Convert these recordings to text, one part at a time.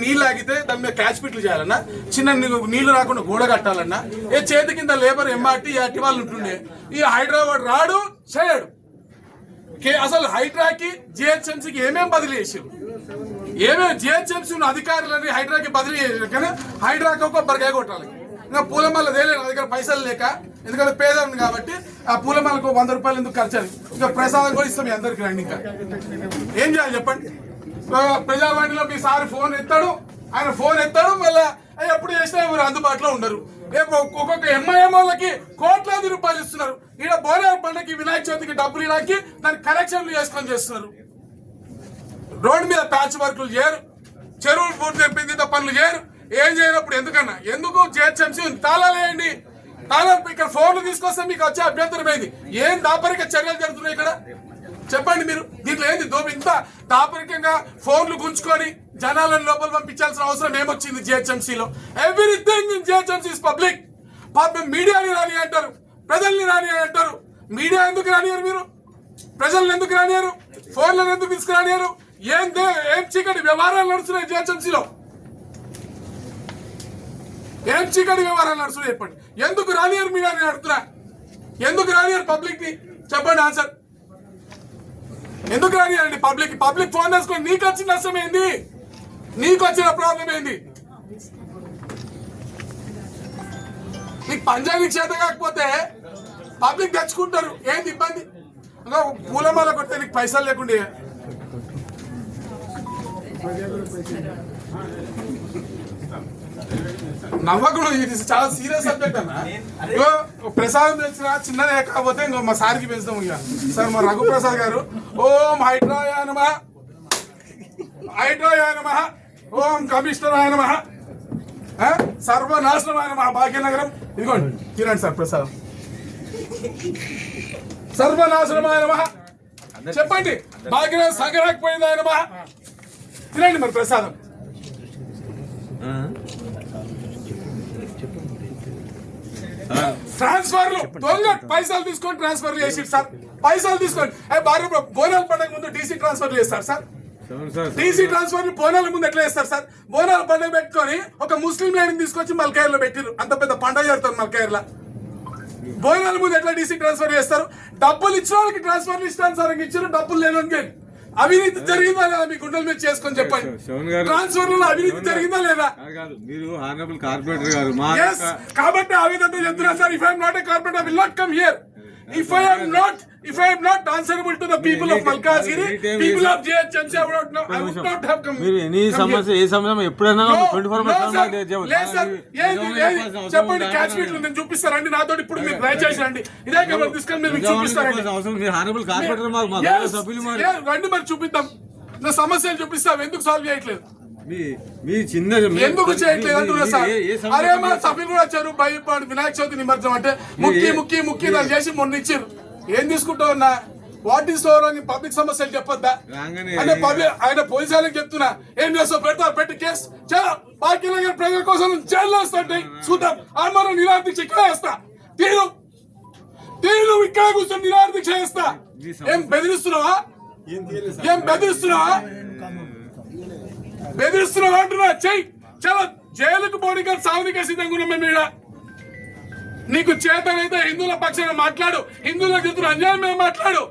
నీళ్ళు ఆగితే దాని మీద క్యాచ్ పిట్లు చేయాలన్నా, చిన్న నీళ్లు రాకుండా గోడ కట్టాలన్నా, ఏ చేతి కింద లేబర్ ఎంఆర్టీ ఆర్టీ వాళ్ళు ఉంటుండే. ఈ హైదరాబాద్ రాడు చేయడు. అసలు హైడ్రాకి జిహెచ్ఎంసీకి ఏమేమి బదిలీ చేసారు, ఏమేమి జిహెచ్ఎంసీ ఉన్న అధికారులని హైడ్రాకి బదిలీ చేసారు. కానీ హైడ్రాకి ఒక బరకాయ కొట్టాలి. ఇంకా పూలమాల తేలేదు నా దగ్గర పైసలు లేక, ఎందుకంటే పేద ఉంది కాబట్టి ఆ పూలమాలకు 100 రూపాయలు ఎందుకు ఖర్చాలి. ఇంకా ప్రసాదం కూడా ఇస్తాం మీ అందరికి రండి. ఇంకా ఏం చేయాలి చెప్పండి. ప్రజావాణిలో మీ సార్ ఫోన్ ఎత్తాడు, ఆయన ఫోన్ ఎత్తాడు, మళ్ళీ ఎప్పుడు చేసినా ఎవరు అందుబాటులో ఉండరు. ఒక్కొక్క ఎంఐఎం వాళ్ళకి కోట్లాది రూపాయలు ఇస్తున్నారు. ఈడ బోనాల పండుగకి వినాయక చవితికి డబ్బులు ఇలాకి దాన్ని కరెక్షన్లు చేసుకొని చేస్తున్నారు. రోడ్డు మీద ప్యాచ్ వర్కులు చేయరు, చెరువులు పూర్తి తెప్పింది పనులు చేయరు. ఏం చేయనప్పుడు ఎందుకన్నా, ఎందుకు జిహెచ్ఎంసీ తాళాలేయండి. తాళాలు ఇక్కడ ఫోన్లు తీసుకొస్తే మీకు వచ్చే అభ్యంతరం ఏంది? ఏం దాపరిక చర్యలు జరుగుతున్నాయి ఇక్కడ చెప్పండి మీరు. దీంట్లో ఏంది ఇంత దాపరికంగా ఫోన్లు గుంజుకొని జనాలను లోపల పంపించాల్సిన అవసరం ఏమొచ్చింది జిహెచ్ఎంసీలో? Everything in GHMC is public. మీడియాని రాని అంటారు, ప్రజల్ని రాని అంటారు. మీడియా ఎందుకు రానియారు మీరు? ప్రజలను ఎందుకు రానియారు? ఫోన్లను ఎందుకు తీసుకురానియారు? ఏం చీకటి వ్యవహారాలు నడుస్తున్నాయి జిహెచ్ఎంసీలో? ఏం చీకటి వ్యవహారాలు నడుస్తున్నాయి చెప్పండి. ఎందుకు రానియారు మీడియాని అడుగుతున్నా? ఎందుకు రానియారు పబ్లిక్ ని చెప్పండి ఆన్సర్. ఎందుకు రానియారండి పబ్లిక్ ఫోన్ చేసుకొని నీకు వచ్చిన నష్టం ఏంది? నీకు వచ్చిన ప్రాబ్లం ఏంది? నీకు పంజాబీ చేత కాకపోతే పబ్లిక్ తెచ్చుకుంటారు, ఏంది ఇబ్బంది? పూలమాల కొడితే నీకు పైసలు లేకుండే నవ్వకుడు. ఇది చాలా సీరియస్ సబ్జెక్ట్ అన్న. ప్రసాదం తెచ్చిన చిన్నదే కాకపోతే ఇంకో మా సార్కి పెంచుతాం. ఇక సార్ మా రఘుప్రసాద్ గారు ఓం హైడ్రాయ నమః, హైడ్రాయ నమః, ఓం కమిషనరాయ నమః, సర్వనాశనమాయ నమః భాగ్యనగరం. ఇదిగోండి తినండి సార్ ప్రసాదం. సర్వనాశనమాయ నమః చెప్పండి. భాగ్యనగరం సంగ్రహకపోయిందాయ నమః. తినండి మరి ప్రసాదం. ట్రాన్స్ఫర్లు దొంగ పైసలు తీసుకొని ట్రాన్స్ఫర్ చేసి సార్, పైసలు తీసుకొని భార్య బోనాల పండుగ ముందు డీసీ ట్రాన్స్ఫర్ చేస్తారు సార్. డీసీ ట్రాన్స్ఫర్ బోనాల ముందు ఎట్లా చేస్తారు సార్? బోనాల పండుగ పెట్టుకొని ఒక ముస్లిం లేడీని తీసుకొచ్చి మల్కాయర్లో పెట్టారు. అంత పెద్ద పండుగ జరుగుతారు మల్కాయర్లో. బోనాల ముందు ఎట్లా డీసీ ట్రాన్స్ఫర్ చేస్తారు? డబ్బులు ఇచ్చిన వాళ్ళకి ట్రాన్స్ఫర్ ఇష్టానుసారంగా ఇచ్చారు, డబ్బులు లేని అవినీతి జరిగిందా లేదా? మీ గుండెల మీద చేసుకొని చెప్పండి. ట్రాన్స్ఫర్ లో అవినీతి జరిగిందా లేదా? మీరు హానరబుల్ కార్పొరేటర్ గారు కాబట్టి ఆ విధంగా చెప్తున్నా sir. If I'm not a corporator I will not come here. If I am not answerable to the people of Malkazgiri, people of GHMC, I would not have come. మీరు any సమస్య ఏ సమస్య ఎప్పుడైనా 24 చెప్పండి. క్యాచ్ మీట్లు నేను చూపిస్తారండి నాతో. ఇప్పుడు మీరు దయచేసి రండి, ఇదే కేవలం తీసుకొని మీరు చూపిస్తారండి. హానరబుల్ కార్పొరేటర్ రండి మరి చూపిద్దాం. నా సమస్యలు చూపిస్తాం. ఎందుకు సాల్వ్ చేయట్లేదు? ఎందుకు చేయట్లేదు అంటున్నా సార్. అరే మా సభ్యులు కూడా వచ్చారు. భయపడి వినాయక చవితి నిమజ్జనం అంటే ముక్కి దాన్ని చేసి మొన్న ఇచ్చారు. ఏం తీసుకుంటావు అన్నా? వాట్ ఈస్ ఓవర్ అని పబ్లిక్ సమస్యలు చెప్పొద్దా? అంటే పబ్లిక్ ఆయన పోలీసు వాళ్ళకి చెప్తున్నా, ఏం చేస్తావు? పెట్టి కేసు బాకీ ప్రజల కోసం జైల్లో వస్తుంటాయి. చూద్దాం. ఆమె నిరాదీక్ష ఇక్కడ వేస్తా. తీరు ఇక్కడ కూర్చొని నిరాదీక్ష చేస్తా. ఏం బెదిరిస్తున్నావా? బెదిరిస్తున్నావా అంటున్నా? చెయ్యి. చాలా జైలుకు పోనీగా సాగునికే సిద్ధంగా ఉన్నాం మేము. నీకు చేతనైతే హిందువుల పక్షాన మాట్లాడు, హిందువులకు చెప్తున్న అన్యాయం మేము మాట్లాడు.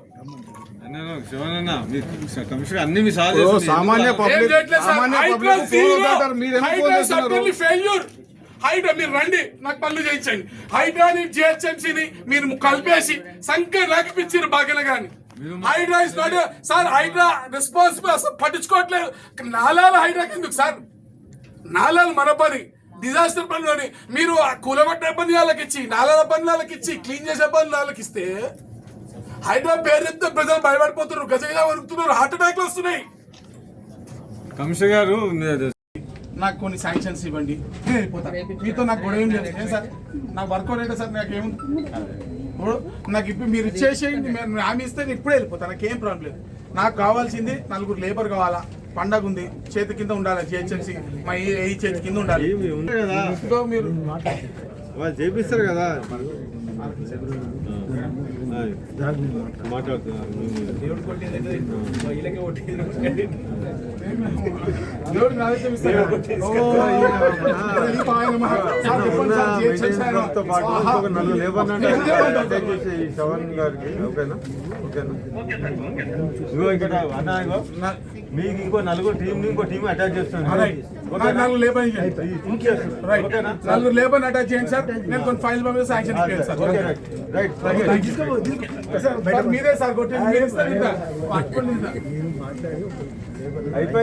మీరు రండి, నాకు పనులు చేయించండి. హైడ్రాని జిహెచ్ఎంసీని మీరు కలిపేసి సంఖ్య రాకిపించారు భాగ్యనగరాన్ని. Hydraa is not sir. Hydraa responsible అసలు పట్టించుకోవట్లేదు. నాలాల హైడ్రాకి ఎందుకు సార్? నాలాలు మన పని, డిజాస్టర్ పనులని మీరు కూలగొట్టే పని వాళ్ళకి ఇచ్చి, నాలాల పని వాళ్ళకి ఇచ్చి, క్లీన్ చేసే పనులు వాళ్ళకి ఇస్తే హైడ్రా పేరు చెప్తే ప్రజలు భయపడిపోతున్నారు, గజగజ వరుకుతున్నారు, హార్ట్ అటాక్లు వస్తున్నాయి. కమిషనర్ గారు నాకు కొన్ని శాంక్షన్స్ ఇవ్వండి, మీతో నాకు గొడవ ఏం లేదు సార్. నాకు వర్కౌట్ అయితే సార్ నాకేముంది? నాకు ఇప్పుడు మీరు ఇచ్చేసేయండి, హామీ ఇస్తే నేను ఇప్పుడే వెళ్ళిపోతాను, నాకేం ప్రాబ్లం లేదు. నాకు కావాల్సింది 4 లేబర్ కావాలా, పండగ ఉంది, చేతి కింద ఉండాలి. జిహెచ్ఎంసీ మా ఈ చేతి కింద ఉండాలి. మీరు చేపిస్తారు కదా. మాట్లాడుతున్నారు దేవుడు ఆదిత్యం ఇస్తాడు. నలుగురు లేబర్ ఈ శవన్ గారికి ఓకేనా ఇగో ఇక్కడ అన్నా ఇగో మీకు ఇంకో నలుగురు టీం అటాచ్ చేస్తాను. నలుగురు లేబర్ నలుగురు లేబర్ అటాచ్ చేయండి సార్. నేను కొన్ని ఫైల్ పంపిస్తే శాంక్షన్ ఇప్పించాను సార్. మీరే సార్ కొట్టి మీరు ఇస్తారు. అయిపోయి